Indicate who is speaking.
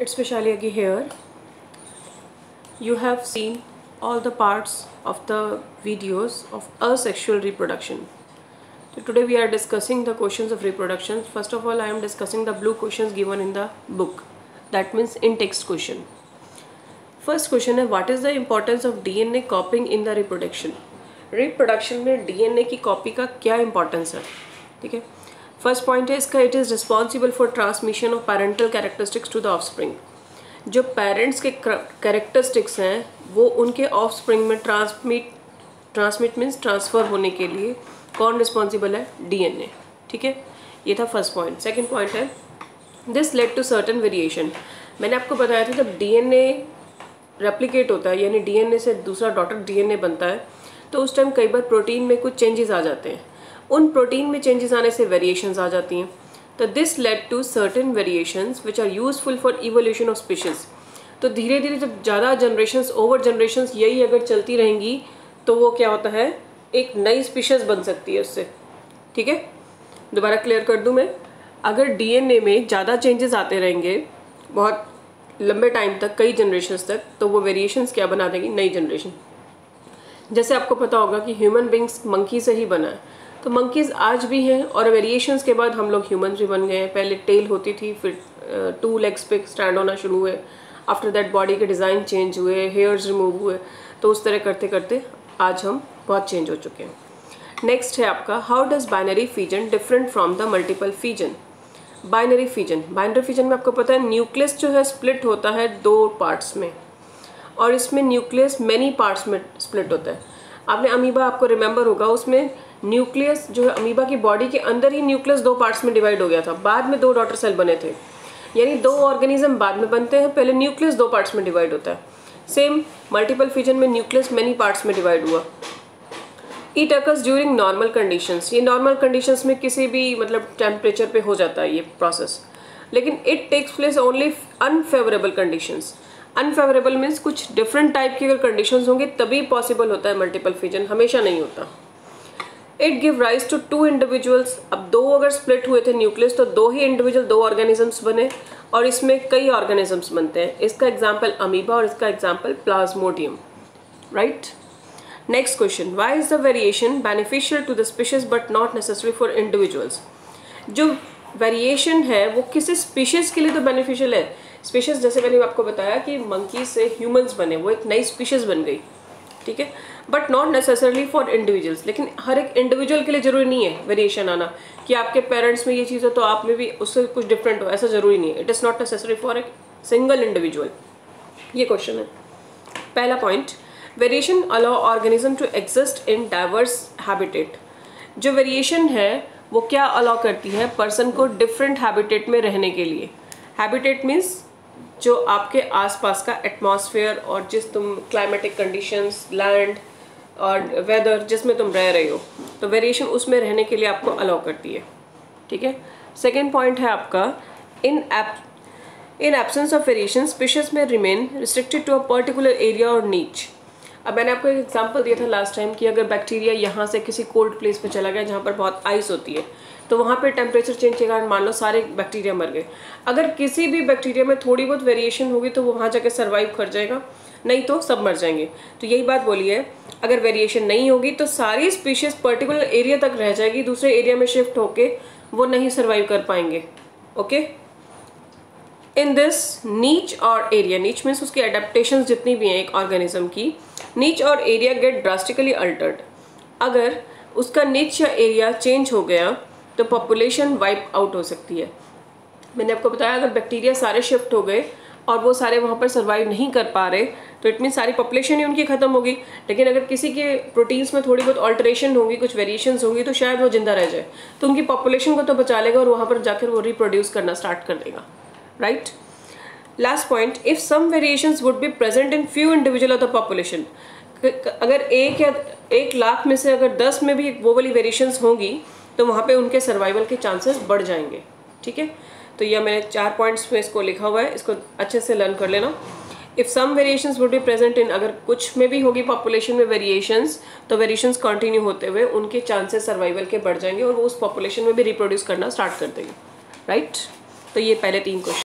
Speaker 1: It's Vishaliyagi here. You have seen all the parts of the videos of asexual reproduction. So today we are discussing the questions of reproduction. First of all, I am discussing the blue questions given in the book. That means in text question. First question है, what is the importance of DNA copying in the reproduction? Reproduction में DNA की copy का क्या importance है? ठीक है. First point है इसका, it is responsible for transmission of parental characteristics to the offspring. जो पेरेंट्स के कैरेक्टरिस्टिक्स हैं वो उनके ऑफस्प्रिंग में ट्रांसमिट मीन्स ट्रांसफ़र होने के लिए कौन रिस्पॉन्सिबल है? डीएनए. ठीक है, ये था फर्स्ट पॉइंट. सेकंड पॉइंट है, this led to certain variation. मैंने आपको बताया था जब डीएनए रेप्लिकेट होता है यानी डीएनए से दूसरा डॉटर डीएनए बनता है तो उस टाइम कई बार प्रोटीन में कुछ चेंजेस आ जाते हैं. उन प्रोटीन में चेंजेस आने से वेरिएशंस आ जाती हैं. तो this led to certain variations which are useful for evolution of species. तो धीरे धीरे जब ज़्यादा जनरेशंस ओवर जनरेशंस यही अगर चलती रहेंगी तो वो क्या होता है, एक नई स्पीशीज बन सकती है उससे. ठीक है, दोबारा क्लियर कर दूं मैं. अगर डीएनए में ज़्यादा चेंजेस आते रहेंगे बहुत लंबे टाइम तक, कई जनरेशंस तक, तो वो वेरिएशंस क्या बना देंगी? नई जनरेशन. जैसे आपको पता होगा कि ह्यूमन बींग्स मंकी से ही बना है, तो मंकीज़ आज भी हैं और वेरिएशंस के बाद हम लोग ह्यूमंस भी बन गए हैं. पहले टेल होती थी, फिर 2 लेग्स पे स्टैंड होना शुरू हुए. आफ्टर दैट बॉडी के डिज़ाइन चेंज हुए, हेयर्स रिमूव हुए. तो उस तरह करते करते आज हम बहुत चेंज हो चुके हैं. नेक्स्ट है आपका, how does binary fission different from the multiple fission. Binary fission में आपको पता है न्यूक्लियस जो है स्प्लिट होता है 2 पार्ट्स में, और इसमें न्यूक्लियस मैनी पार्ट्स में स्प्लिट होता है. आपने अमीबा, आपको रिमेंबर होगा, उसमें न्यूक्लियस जो है अमीबा की बॉडी के अंदर ही न्यूक्लियस 2 पार्ट्स में डिवाइड हो गया था. बाद में 2 डॉटर सेल बने थे, यानी 2 ऑर्गेनिज्म बाद में बनते हैं, पहले न्यूक्लियस 2 पार्ट्स में डिवाइड होता है. सेम मल्टीपल फिजन में न्यूक्लियस मेनी पार्ट्स में डिवाइड हुआ. It occurs during normal conditions. ये नॉर्मल कंडीशंस में किसी भी मतलब टेम्परेचर पे हो जाता है ये प्रोसेस. लेकिन it takes place only unfavourable conditions. Unfavourable means कुछ डिफरेंट टाइप की अगर कंडीशंस होंगे तभी पॉसिबल होता है मल्टीपल फिजन, हमेशा नहीं होता. It give rise to 2 individuals. अब 2 अगर स्प्लिट हुए थे न्यूक्लियस तो 2 ही इंडिविजुअल 2 ऑर्गेनिजम्स बने, और इसमें कई ऑर्गेनिजम्स बनते हैं. इसका एग्जाम्पल अमीबा और इसका example plasmodium. Right. Next question, why is the variation beneficial to the species but not necessary for individuals. जो वेरिएशन है वो किसी स्पीशीज के लिए तो बेनिफिशियल है. स्पीशीज जैसे मैंने आपको बताया कि मंकी से ह्यूमंस बने, वो एक नई स्पीशीज बन गई. ठीक है, but not necessarily for individuals. लेकिन हर एक इंडिविजुअल के लिए जरूरी नहीं है वेरिएशन आना कि आपके पेरेंट्स में ये चीज़ हो तो आप में भी उससे कुछ डिफरेंट हो, ऐसा जरूरी नहीं है. It is not necessary for a single individual. ये क्वेश्चन है. पहला point, variation allow organism to exist in diverse habitat. जो वेरिएशन है वो क्या अलाउ करती है? पर्सन को डिफरेंट हैबिटेट में रहने के लिए. हैबिटेट मीन्स जो आपके आसपास का एटमॉस्फेयर और जिस तुम क्लाइमेटिक कंडीशंस, लैंड और वेदर जिसमें तुम रह रहे हो, तो वेरिएशन उसमें रहने के लिए आपको अलाउ करती है. ठीक है. सेकेंड पॉइंट है आपका, in absence of variation species में remain restricted to a particular area और नीच. अब मैंने आपको एक एग्जांपल दिया था लास्ट टाइम कि अगर बैक्टीरिया यहाँ से किसी कोल्ड प्लेस पे चला गया जहाँ पर बहुत आइस होती है, तो वहाँ पे टेम्परेचर चेंज के कारण मान लो सारे बैक्टीरिया मर गए. अगर किसी भी बैक्टीरिया में थोड़ी बहुत वेरिएशन होगी तो वो वहाँ जाके सर्वाइव कर जाएगा, नहीं तो सब मर जाएंगे. तो यही बात बोली है, अगर वेरिएशन नहीं होगी तो सारी स्पीशीज पर्टिकुलर एरिया तक रह जाएगी, दूसरे एरिया में शिफ्ट होके वो नहीं सर्वाइव कर पाएंगे. ओके. इन दिस नीच और एरिया, नीच मीन्स उसकी एडेप्टेशन जितनी भी हैं एक ऑर्गेनिज्म की, नीच और एरिया गेट ड्रास्टिकली अल्टर्ड. अगर उसका नीच या एरिया चेंज हो गया तो पॉपुलेशन वाइप आउट हो सकती है. मैंने आपको बताया अगर बैक्टीरिया सारे शिफ्ट हो गए और वो सारे वहाँ पर सर्वाइव नहीं कर पा रहे तो इट मीन सारी पॉपुलेशन ही उनकी खत्म होगी. लेकिन अगर किसी के प्रोटीन्स में थोड़ी बहुत ऑल्टरेशन होगी, कुछ वेरिएशंस होंगी, तो शायद वो जिंदा रह जाए, तो उनकी पॉपुलेशन को तो बचा लेगा और वहाँ पर जाकर वो रिप्रोड्यूस करना स्टार्ट कर देगा. Right. Last point, if some variations would be present in few individual of the population. अगर 1 लाख में से अगर 10 में भी वो वाली वेरिएशंस होंगी तो वहाँ पे उनके सर्वाइवल के चांसेस बढ़ जाएंगे. ठीक है. तो यह मैंने 4 पॉइंट्स में इसको लिखा हुआ है, इसको अच्छे से लर्न कर लेना. If some variations would be present in, अगर कुछ में भी होगी पॉपुलेशन में वेरिएशंस, तो वेरिएशंस कंटिन्यू होते हुए उनके चांसेस सर्वाइवल के बढ़ जाएंगे और वो उस पॉपुलेशन में भी रिप्रोड्यूस करना स्टार्ट कर देंगे. राइट. तो ये पहले 3 क्वेश्चन.